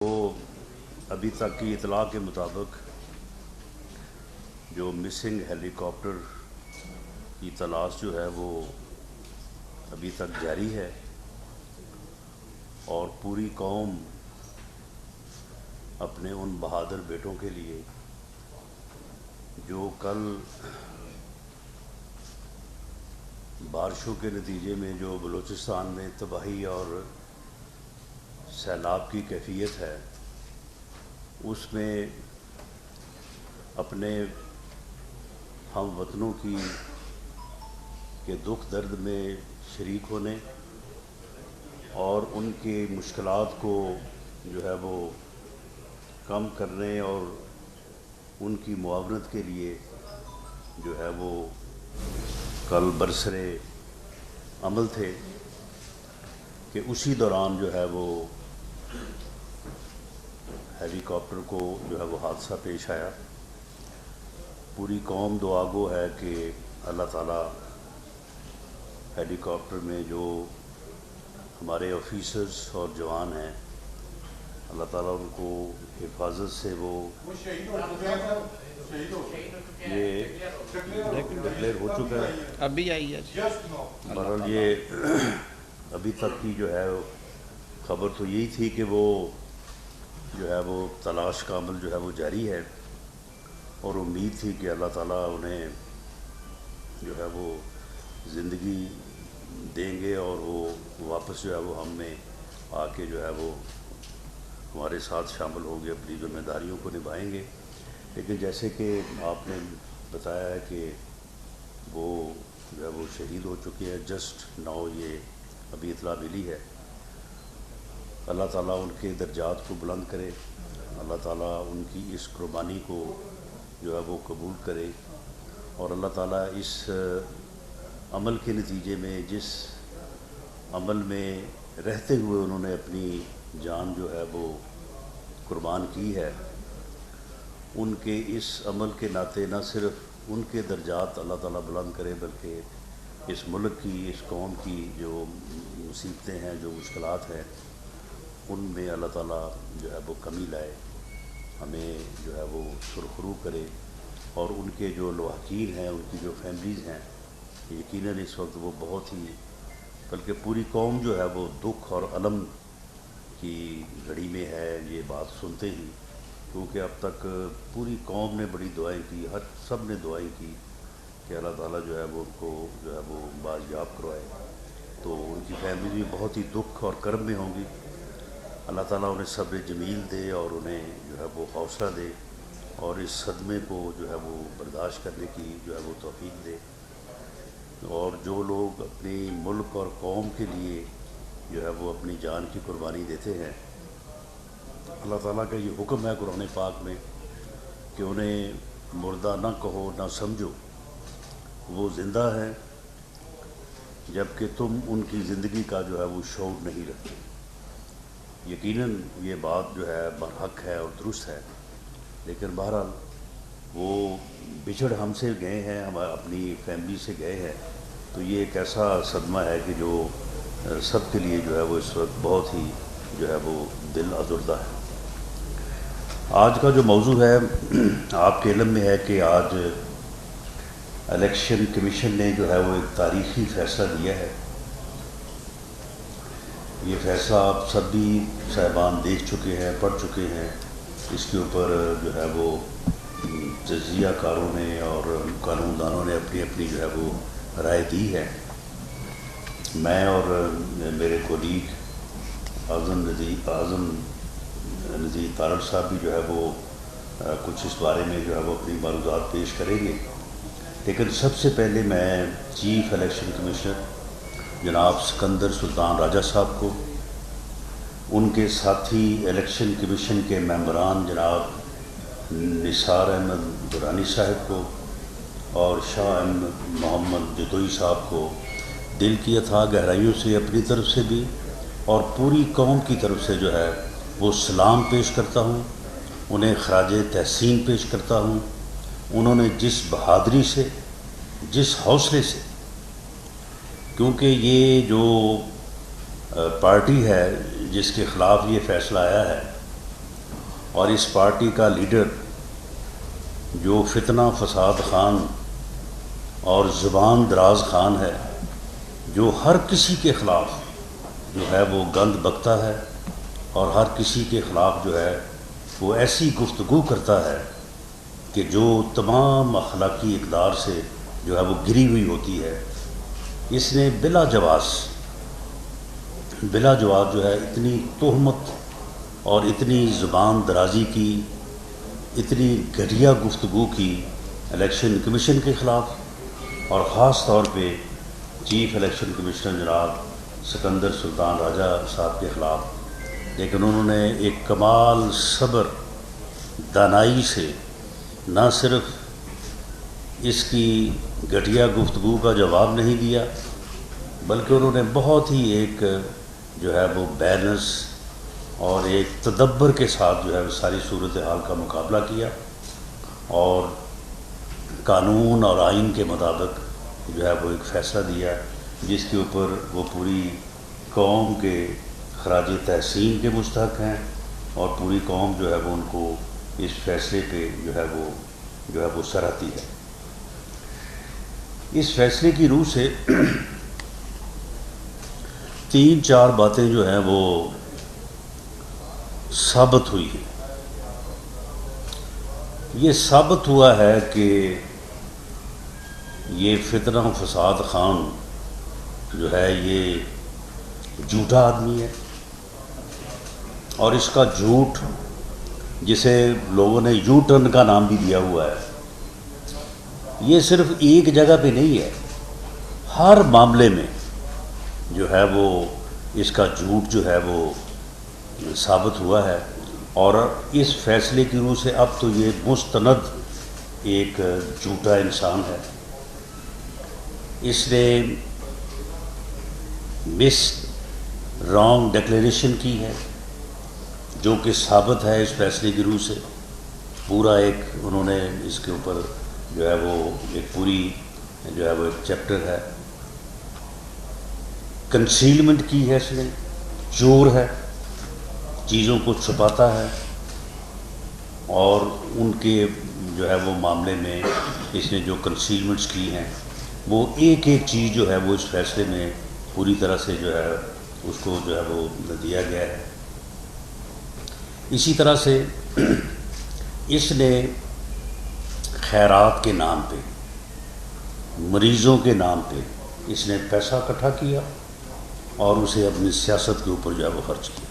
وہ ابھی تک کی اطلاع کے مطابق جو مسنگ ہیلی کاپٹر کی تلاش جو ہے وہ ابھی تک جاری ہے، اور پوری قوم اپنے ان بہادر بیٹوں کے لیے جو کل بارشوں کے نتیجے میں جو بلوچستان میں تباہی اور سیلاب کی کیفیت ہے، اس میں اپنے ہم وطنوں کے دکھ درد میں شریک ہونے اور ان کی مشکلات کو جو ہے وہ کم کرنے اور ان کی معاونت کے لیے جو ہے وہ کل برسرِ عمل تھے کہ اسی دوران جو ہے وہ ہیلی کاپٹر کو جو ہے وہ حادثہ پیش آیا۔ پوری قوم دعا گو ہے کہ اللہ تعالیٰ ہیلی کاپٹر میں جو ہمارے آفیسرز اور جوان ہیں، اللہ تعالیٰ ان کو حفاظت سے وہ یہ ڈکلیئر ہو چکا ہے، ابھی آئی ہے۔ بہرحال یہ ابھی تک کی جو ہے خبر تو یہی تھی کہ وہ جو ہے وہ تلاش کا عمل جو ہے وہ جاری ہے، اور امید تھی کہ اللہ تعالیٰ انہیں جو ہے وہ زندگی دیں گے اور وہ واپس جو ہے وہ ہم میں آ کے جو ہے وہ ہمارے ساتھ شامل ہوں گے، اپنی ذمہ داریوں کو نبھائیں گے۔ لیکن جیسے کہ آپ نے بتایا ہے کہ وہ جو ہے وہ شہید ہو چکے ہیں، جسٹ ناؤ یہ ابھی اطلاع ملی ہے۔ اللہ تعالیٰ ان کے درجات کو بلند کرے، اللہ تعالیٰ ان کی اس قربانی کو جو ہے وہ قبول کرے، اور اللہ تعالیٰ اس عمل کے نتیجے میں جس عمل میں رہتے ہوئے انہوں نے اپنی جان جو ہے وہ قربان کی ہے، ان کے اس عمل کے ناطے نہ صرف ان کے درجات اللہ تعالیٰ بلند کرے، بلکہ اس ملک کی، اس قوم کی جو مصیبتیں ہیں، جو مشکلات ہیں، ان میں اللہ تعالیٰ جو ہے وہ کمی لائے، ہمیں جو ہے وہ سرخرو کرے، اور ان کے جو لواحقین ہیں، ان کی جو فیملیز ہیں، یقیناً اس وقت وہ بہت ہی، بلکہ پوری قوم جو ہے وہ دکھ اور الم کی گھڑی میں ہے یہ بات سنتے ہی، کیونکہ اب تک پوری قوم نے بڑی دعائیں کی، سب نے دعائیں کی کہ اللہ تعالیٰ جو ہے وہ ان کو جو ہے وہ بازیاب کروائے، تو ان کی فیملی بھی بہت ہی دکھ اور کرب میں ہوں گی۔ اللہ تعالیٰ انہیں صبر جمیل دے اور انہیں جو ہے وہ حوصلہ دے، اور اس صدمے کو جو ہے وہ برداشت کرنے کی جو ہے وہ توفیق دے، اور جو لوگ اپنی ملک اور قوم کے لیے جو ہے وہ اپنی جان کی قربانی دیتے ہیں، اللہ تعالیٰ کا یہ حکم ہے قرآن پاک میں کہ انہیں مردہ نہ کہو نہ سمجھو، وہ زندہ ہے جبکہ تم ان کی زندگی کا جو ہے وہ شعور نہیں رکھتے۔ یقیناً یہ بات جو ہے برحق ہے اور درست ہے، لیکن بہرحال وہ بچھڑ ہم سے گئے ہیں، ہم اپنی فیملی سے گئے ہیں، تو یہ ایک ایسا صدمہ ہے کہ جو سب کے لیے جو ہے وہ اس وقت بہت ہی جو ہے وہ دل ازردہ ہے۔ آج کا جو موضوع ہے آپ کے علم میں ہے کہ آج الیکشن کمیشن نے جو ہے وہ ایک تاریخی فیصلہ لیا ہے۔ یہ فیصلہ آپ سب بھی صاحبان دیکھ چکے ہیں، پڑھ چکے ہیں، اس کے اوپر جو ہے وہ تجزیہ کاروں نے اور قانون دانوں نے اپنی اپنی جو ہے وہ رائے دی ہے۔ میں اور میرے کولیگ اعظم نذیر تارڑ صاحب بھی جو ہے وہ کچھ اس بارے میں جو ہے وہ اپنی معلومات پیش کریں گے، لیکن سب سے پہلے میں چیف الیکشن کمشنر جناب سکندر سلطان راجہ صاحب کو، ان کے ساتھی الیکشن کمیشن کے ممبران جناب نثار احمد درانی صاحب کو اور شاہ احمد محمد جدوئی صاحب کو دل کی اتھاہ گہرائیوں سے اپنی طرف سے بھی اور پوری قوم کی طرف سے جو ہے وہ سلام پیش کرتا ہوں، انہیں خراج تحسین پیش کرتا ہوں۔ انہوں نے جس بہادری سے، جس حوصلے سے، کیونکہ یہ جو پارٹی ہے جس کے خلاف یہ فیصلہ آیا ہے، اور اس پارٹی کا لیڈر جو فتنہ فساد خان اور زبان دراز خان ہے، جو ہر کسی کے خلاف جو ہے وہ گند بکتا ہے اور ہر کسی کے خلاف جو ہے وہ ایسی گفتگو کرتا ہے کہ جو تمام اخلاقی اقدار سے جو ہے وہ گری ہوئی ہوتی ہے، اس نے بلا جواز جو ہے اتنی تہمت اور اتنی زبان درازی کی، اتنی گھٹیا گفتگو کی الیکشن کمیشن کے خلاف، اور خاص طور پہ چیف الیکشن کمشنر جناب سکندر سلطان راجہ صاحب کے خلاف۔ لیکن انہوں نے ایک کمال صبر دانائی سے نہ صرف اس کی گھٹیا گفتگو کا جواب نہیں دیا، بلکہ انہوں نے بہت ہی ایک جو ہے وہ بیلنس اور ایک تدبر کے ساتھ جو ہے وہ ساری صورتحال کا مقابلہ کیا، اور قانون اور آئین کے مطابق جو ہے وہ ایک فیصلہ دیا جس کے اوپر وہ پوری قوم کے خراج تحسین کے مستحق ہیں، اور پوری قوم جو ہے وہ ان کو اس فیصلے پہ جو ہے وہ سراہتی ہے۔ اس فیصلے کی روح سے 3-4 باتیں جو ہیں وہ ثابت ہوئی ہیں۔ یہ ثابت ہوا ہے کہ یہ فتنہ فساد خان جو ہے یہ جھوٹا آدمی ہے، اور اس کا جھوٹ، جسے لوگوں نے یو ٹرن کا نام بھی دیا ہوا ہے، یہ صرف ایک جگہ پہ نہیں ہے، ہر معاملے میں جو ہے وہ اس کا جھوٹ جو ہے وہ ثابت ہوا ہے، اور اس فیصلے کی روح سے اب تو یہ مستند ایک جھوٹا انسان ہے۔ اس نے رانگ ڈکلیریشن کی ہے، جو کہ ثابت ہے اس فیصلے کی روح سے۔ پورا ایک انہوں نے اس کے اوپر جو ہے وہ ایک پوری جو ہے وہ ایک چیپٹر ہے۔ کنسیلمنٹ کی ہے اس نے، چور ہے، چیزوں کو چھپاتا ہے، اور ان کے جو ہے وہ معاملے میں اس نے جو کنسیلمنٹس کی ہیں، وہ ایک ایک چیز جو ہے وہ اس فیصلے میں پوری طرح سے جو ہے اس کو جو ہے وہ دیا گیا ہے۔ اسی طرح سے اس نے خیرات کے نام پہ، مریضوں کے نام پہ اس نے پیسہ اکٹھا کیا اور اسے اپنی سیاست کے اوپر جو ہے وہ خرچ کیا۔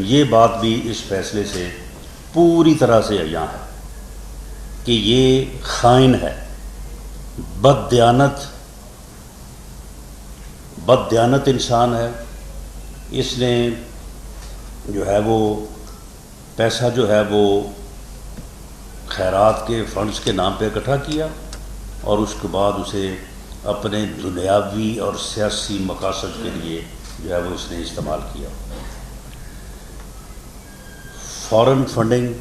یہ بات بھی اس فیصلے سے پوری طرح سے عیاں ہے کہ یہ خائن ہے، بددیانت انسان ہے۔ اس نے جو ہے وہ پیسہ جو ہے وہ خیرات کے فنڈز کے نام پہ اکٹھا کیا، اور اس کے بعد اسے اپنے دنیاوی اور سیاسی مقاصد کے لیے جو ہے وہ اس نے استعمال کیا۔ فارن فنڈنگ،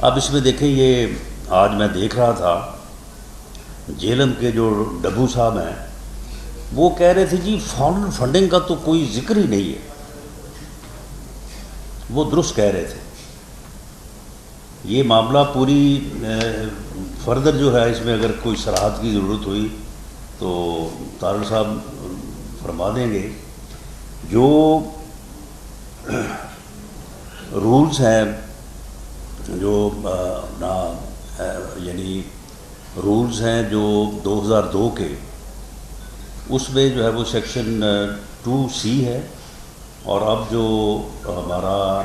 اب اس میں دیکھیں، یہ آج میں دیکھ رہا تھا جیلم کے جو ڈبو صاحب ہیں، وہ کہہ رہے تھے جی فارن فنڈنگ کا تو کوئی ذکر ہی نہیں ہے۔ وہ درست کہہ رہے تھے۔ یہ معاملہ پوری فردر جو ہے اس میں اگر کوئی صراحت کی ضرورت ہوئی تو طارق صاحب فرما دیں گے۔ جو رولز ہیں، جو یعنی رولز ہیں جو 2002 کے، اس میں جو ہے وہ سیکشن 2C ہے، اور اب جو ہمارا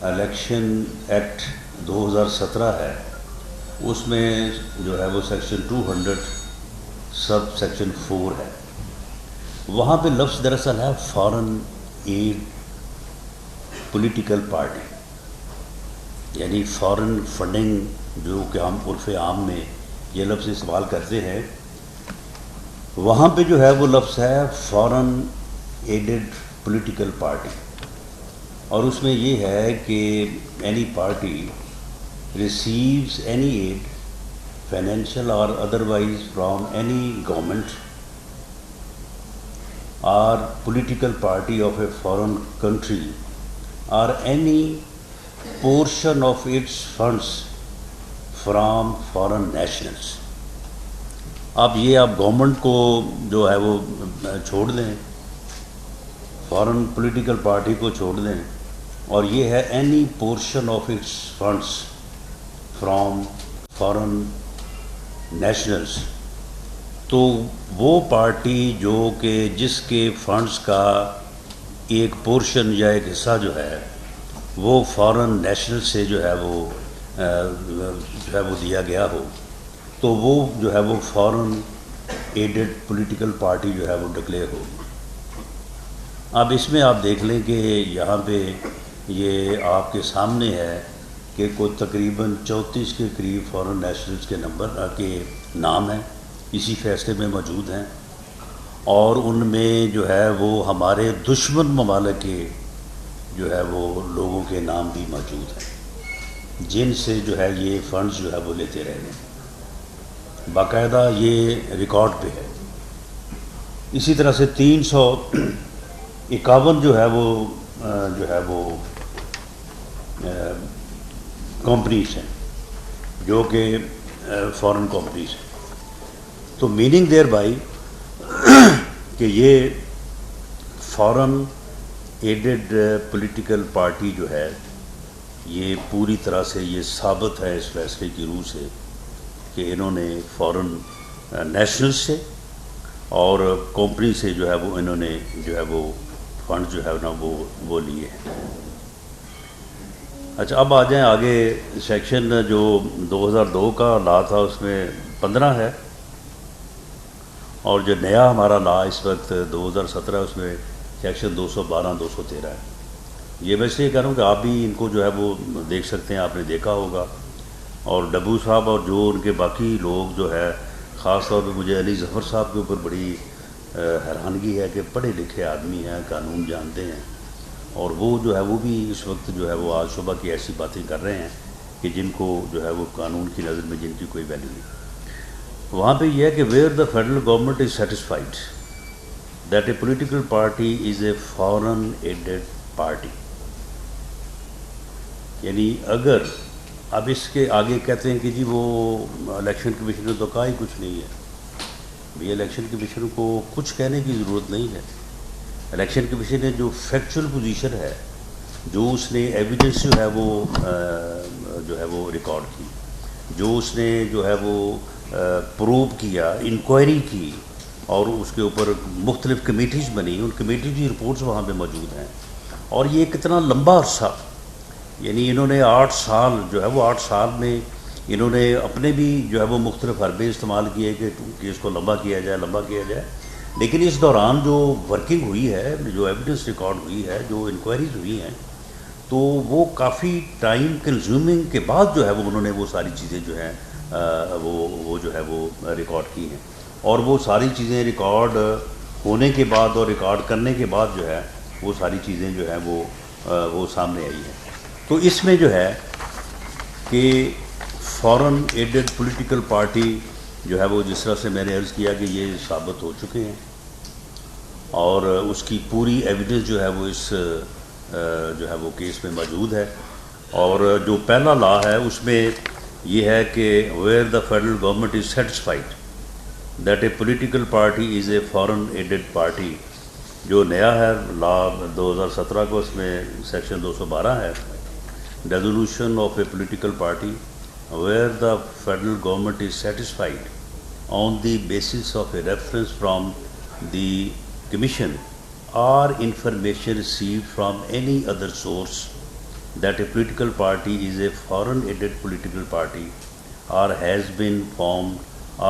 الیکشن ایکٹ 2017 ہے، اس میں جو ہے وہ سیکشن 200 سب سیکشن 4 ہے۔ وہاں پہ لفظ دراصل ہے فارن ایڈ پولیٹیکل پارٹی، یعنی فارن فنڈنگ جو کہ ہم عرف عام میں یہ لفظ استعمال کرتے ہیں، وہاں پہ جو ہے وہ لفظ ہے فارن ایڈڈ پولیٹیکل پارٹی، اور اس میں یہ ہے کہ any party receives any aid, financial or otherwise, from any government or political party of a foreign country or any portion of its funds from foreign nationals. اب یہ آپ government کو جو ہے وہ چھوڑ دیں, فارن پولیٹیکل پارٹی کو چھوڑ دیں, اور یہ ہے any portion of its funds from foreign nationals, تو وہ پارٹی جو کہ جس کے فنڈس کا ایک پورشن یا ایک حصہ جو ہے وہ فارن نیشنل سے جو ہے وہ دیا گیا ہو, تو وہ جو ہے وہ فارن ایڈڈ پولیٹیکل پارٹی جو ہے وہ ڈکلیئر ہوگی. اب اس میں آپ دیکھ لیں کہ یہاں پہ یہ آپ کے سامنے ہے کہ کوئی تقریباً 34 کے قریب فارن نیشنلز کے نمبر کے نام ہیں, اسی فیصلے میں موجود ہیں, اور ان میں جو ہے وہ ہمارے دشمن ممالک کے جو ہے وہ لوگوں کے نام بھی موجود ہیں جن سے جو ہے یہ فنڈز جو ہے وہ لیتے رہے ہیں. باقاعدہ یہ ریکارڈ پہ ہے. اسی طرح سے 351 جو ہے وہ کمپنیز ہیں جو کہ فارن کمپنیز ہیں. تو میننگ دیر بائی کہ یہ فارن ایڈڈ پولیٹیکل پارٹی جو ہے یہ پوری طرح سے یہ ثابت ہے اس فیصلے کی روح سے کہ انہوں نے فارن نیشنل سے اور کمپنی سے جو ہے وہ انہوں نے جو ہے وہ فنڈ جو ہے نا وہ لیے ہیں. اچھا, اب آ جائیں آگے. سیکشن جو 2002 کا لا تھا اس میں 15 ہے, اور جو نیا ہمارا لا اس وقت 2017 اس میں سیکشن 212 213 ہے. یہ میں اس لیے کہہ رہا ہوں کہ آپ بھی ان کو جو ہے وہ دیکھ سکتے ہیں, آپ نے دیکھا ہوگا. اور ڈبو صاحب اور جو ان کے باقی لوگ جو ہے, خاص طور پہ مجھے علی ظفر صاحب کے اوپر بڑی حیرانگی ہے کہ پڑھے لکھے آدمی ہیں, قانون جانتے ہیں, اور وہ جو ہے وہ بھی اس وقت جو ہے وہ آج صبح کی ایسی باتیں کر رہے ہیں کہ جن کو جو ہے وہ قانون کی نظر میں جن کی کوئی ویلیو نہیں. وہاں پہ یہ ہے کہ where the federal government is satisfied that a political party is a foreign added party, یعنی اگر اب اس کے آگے کہتے ہیں کہ جی وہ الیکشن کمیشن نے تو کہا ہی کچھ نہیں ہے. بھی الیکشن کمیشن کو کچھ کہنے کی ضرورت نہیں ہے. الیکشن کمیشن نے جو فیکچول پوزیشن ہے, جو اس نے ایویڈنس جو ہے وہ ریکارڈ کی, جو اس نے جو ہے وہ پروو کیا, انکوائری کی, اور اس کے اوپر مختلف کمیٹیز بنی, ان کمیٹیز کی رپورٹس وہاں پہ موجود ہیں. اور یہ کتنا لمبا عرصہ, یعنی انہوں نے 8 سال جو ہے وہ 8 سال میں انہوں نے اپنے بھی جو ہے وہ مختلف حربے استعمال کیے کہ اس کو لمبا کیا جائے, لیکن اس دوران جو ورکنگ ہوئی ہے, جو ایویڈنس ریکارڈ ہوئی ہے, جو انکوائریز ہوئی ہیں, تو وہ کافی ٹائم کنزیومنگ کے بعد جو ہے وہ انہوں نے وہ ساری چیزیں جو ہیں وہ جو ہے وہ ریکارڈ کی ہیں. اور وہ ساری چیزیں ریکارڈ ہونے کے بعد اور ریکارڈ کرنے کے بعد جو ہے وہ ساری چیزیں جو ہیں وہ سامنے آئی ہیں. تو اس میں جو ہے کہ فارن ایڈڈ پولیٹیکل پارٹی جو ہے وہ جس طرح سے میں نے عرض کیا کہ یہ ثابت ہو چکے ہیں, اور اس کی پوری ایویڈنس جو ہے وہ اس جو ہے وہ کیس میں موجود ہے. اور جو پہلا لا ہے اس میں یہ ہے کہ where the federal government is satisfied that a political party is a foreign added party. جو نیا ہے لا 2017 کو, اس میں سیکشن 212 ہے, resolution of a political party where the federal government is satisfied on the basis of a reference from the Commission or information received from any other source that a political party is a foreign aided political party or has been formed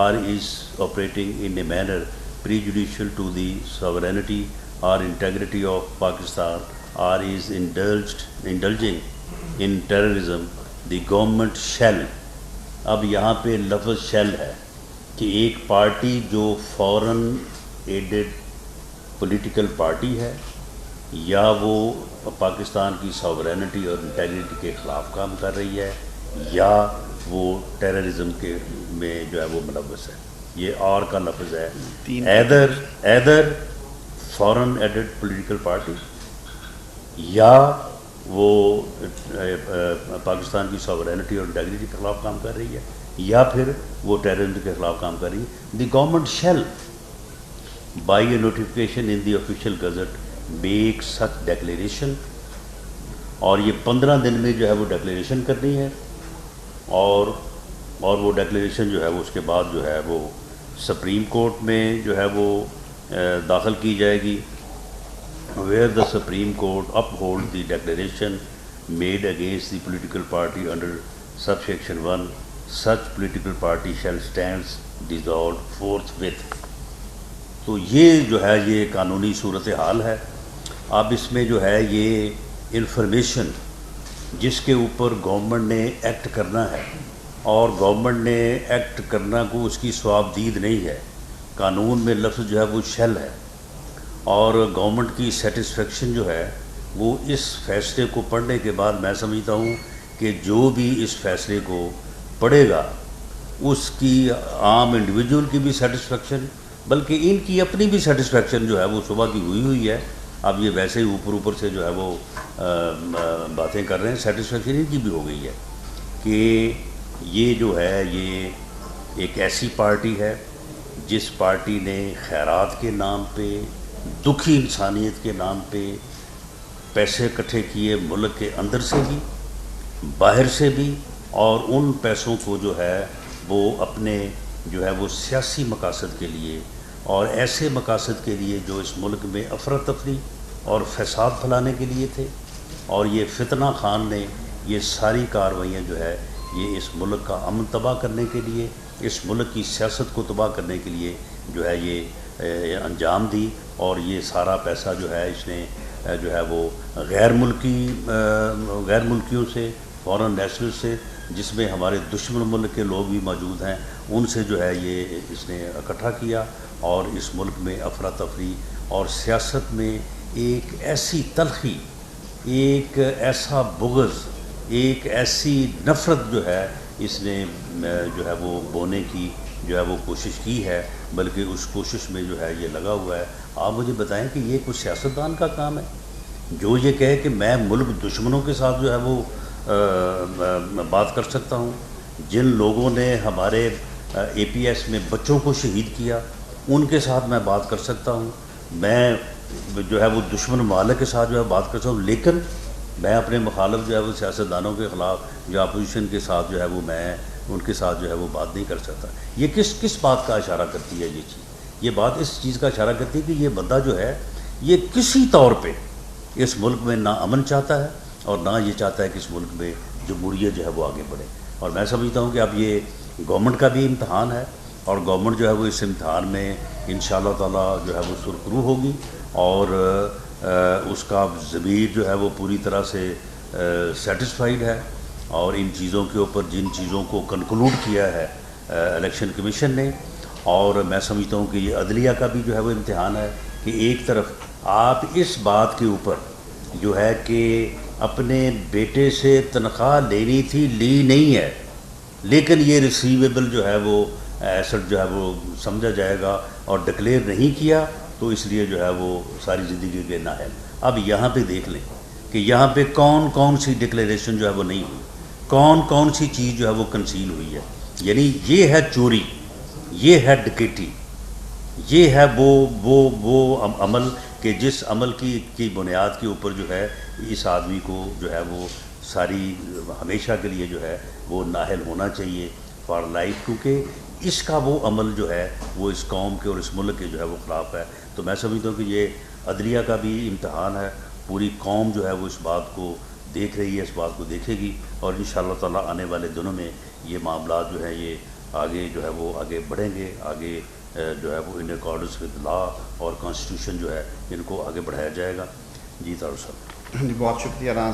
or is operating in a manner prejudicial to the sovereignty or integrity of Pakistan or is indulging in terrorism, the government shell. اب یہاں پہ لفظ shell ہے کہ ایک party جو foreign added political party ہے, یا وہ پاکستان کی ساورینٹی اور انٹیگریٹی کے خلاف کام کر رہی ہے, یا وہ ٹیررزم کے میں جو ہے وہ ملوث ہے. یہ اور کا لفظ ہے, either foreign added political party یا وہ پاکستان کی ساورینٹی اور انٹیگریٹی کے خلاف کام کر رہی ہے یا پھر وہ ٹیررزم کے خلاف کام کر رہی ہے. The government shell by a notification in the official gazette make such declaration, اور یہ 15 دن میں جو ہے وہ ڈیکلیریشن کرنی ہے, اور وہ ڈیکلیریشن جو ہے وہ اس کے بعد جو ہے وہ سپریم کورٹ میں جو ہے وہ داخل کی جائے گی, where the Supreme Court upholds the declaration made against the political party under subsection 1, such political party shall stand dissolved forthwith. تو یہ جو ہے یہ قانونی صورتحال ہے. اب اس میں جو ہے یہ انفارمیشن جس کے اوپر گورنمنٹ نے ایکٹ کرنا ہے, اور گورنمنٹ نے ایکٹ کرنا کو اس کی صوابدید نہیں ہے. قانون میں لفظ جو ہے وہ شیل ہے, اور گورنمنٹ کی سیٹسفیکشن جو ہے وہ اس فیصلے کو پڑھنے کے بعد میں سمجھتا ہوں کہ جو بھی اس فیصلے کو پڑھے گا اس کی عام انڈیویجول کی بھی سیٹسفیکشن, بلکہ ان کی اپنی بھی سیٹسفیکشن جو ہے وہ صبح کی ہوئی ہے. اب یہ ویسے ہی اوپر سے جو ہے وہ باتیں کر رہے ہیں, سیٹسفیکشن ان کی بھی ہو گئی ہے کہ یہ جو ہے یہ ایک ایسی پارٹی ہے جس پارٹی نے خیرات کے نام پہ, دکھی انسانیت کے نام پہ پیسے اکٹھے کیے, ملک کے اندر سے بھی باہر سے بھی, اور ان پیسوں کو جو ہے وہ اپنے جو ہے وہ سیاسی مقاصد کے لیے اور ایسے مقاصد کے لیے جو اس ملک میں افراتفری اور فساد پھیلانے کے لیے تھے. اور یہ فتنہ خان نے یہ ساری کارروائیاں جو ہے یہ اس ملک کا امن تباہ کرنے کے لیے, اس ملک کی سیاست کو تباہ کرنے کے لیے جو ہے یہ انجام دی. اور یہ سارا پیسہ جو ہے اس نے جو ہے وہ غیر ملکیوں سے, فارن نیشنل سے, جس میں ہمارے دشمن ملک کے لوگ بھی موجود ہیں, ان سے جو ہے یہ اس نے اکٹھا کیا, اور اس ملک میں افراتفری اور سیاست میں ایک ایسی تلخی, ایک ایسا بغض, ایک ایسی نفرت جو ہے اس نے جو ہے وہ بونے کی جو ہے وہ کوشش کی ہے, بلکہ اس کوشش میں جو ہے یہ لگا ہوا ہے. آپ مجھے بتائیں کہ یہ کچھ سیاستدان کا کام ہے جو یہ کہے کہ میں ملک دشمنوں کے ساتھ جو ہے وہ بات کر سکتا ہوں. جن لوگوں نے ہمارے اے پی ایس میں بچوں کو شہید کیا ان کے ساتھ میں بات کر سکتا ہوں, میں جو ہے وہ دشمن ممالک کے ساتھ جو ہے بات کر سکتا ہوں, لیکن میں اپنے مخالف جو ہے وہ سیاستدانوں کے خلاف جو اپوزیشن کے ساتھ جو ہے وہ میں ان کے ساتھ جو ہے وہ بات نہیں کر سکتا. یہ کس بات کا اشارہ کرتی ہے یہ چیز؟ یہ بات اس چیز کا اشارہ کرتی ہے کہ یہ بندہ جو ہے یہ کسی طور پہ اس ملک میں نہ امن چاہتا ہے اور نہ یہ چاہتا ہے کہ اس ملک میں جمہوریت جو ہے وہ آگے بڑھے. اور میں سمجھتا ہوں کہ اب یہ گورنمنٹ کا بھی امتحان ہے, اور گورنمنٹ جو ہے وہ اس امتحان میں انشاءاللہ تعالی جو ہے وہ سرخرو ہوگی, اور اس کا ضمیر جو ہے وہ پوری طرح سے سیٹسفائیڈ ہے. اور ان چیزوں کے اوپر جن چیزوں کو کنکلوڈ کیا ہے الیکشن کمیشن نے, اور میں سمجھتا ہوں کہ یہ عدلیہ کا بھی جو ہے وہ امتحان ہے کہ ایک طرف آپ اس بات کے اوپر جو ہے کہ اپنے بیٹے سے تنخواہ لینی تھی, لی نہیں ہے, لیکن یہ ریسیویبل جو ہے وہ ایسٹ جو ہے وہ سمجھا جائے گا اور ڈکلیئر نہیں کیا, تو اس لیے جو ہے وہ ساری زندگی کے نااہل. اب یہاں پہ دیکھ لیں کہ یہاں پہ کون سی ڈکلیریشن جو ہے وہ نہیں ہوئی, کون سی چیز جو ہے وہ کنسیل ہوئی ہے. یعنی یہ ہے چوری, یہ ہے ڈکیٹی, یہ ہے وہ عمل کہ جس عمل کی بنیاد کے اوپر جو ہے اس آدمی کو جو ہے وہ ساری ہمیشہ کے لیے جو ہے وہ نااہل ہونا چاہیے فار لائف, کیونکہ اس کا وہ عمل جو ہے وہ اس قوم کے اور اس ملک کے جو ہے وہ خلاف ہے. تو میں سمجھتا ہوں کہ یہ عدلیہ کا بھی امتحان ہے. پوری قوم جو ہے وہ اس بات کو دیکھ رہی ہے, اس بات کو دیکھے گی, اور انشاءاللہ تعالی آنے والے دنوں میں یہ معاملات جو ہیں یہ آگے جو ہے وہ آگے بڑھیں گے, آگے جو ہے وہ ان اکارڈنس ود لا اور کانسٹیٹیوشن جو ہے ان کو آگے بڑھایا جائے گا. جی طارق صاحب. بہت شکریہ رانا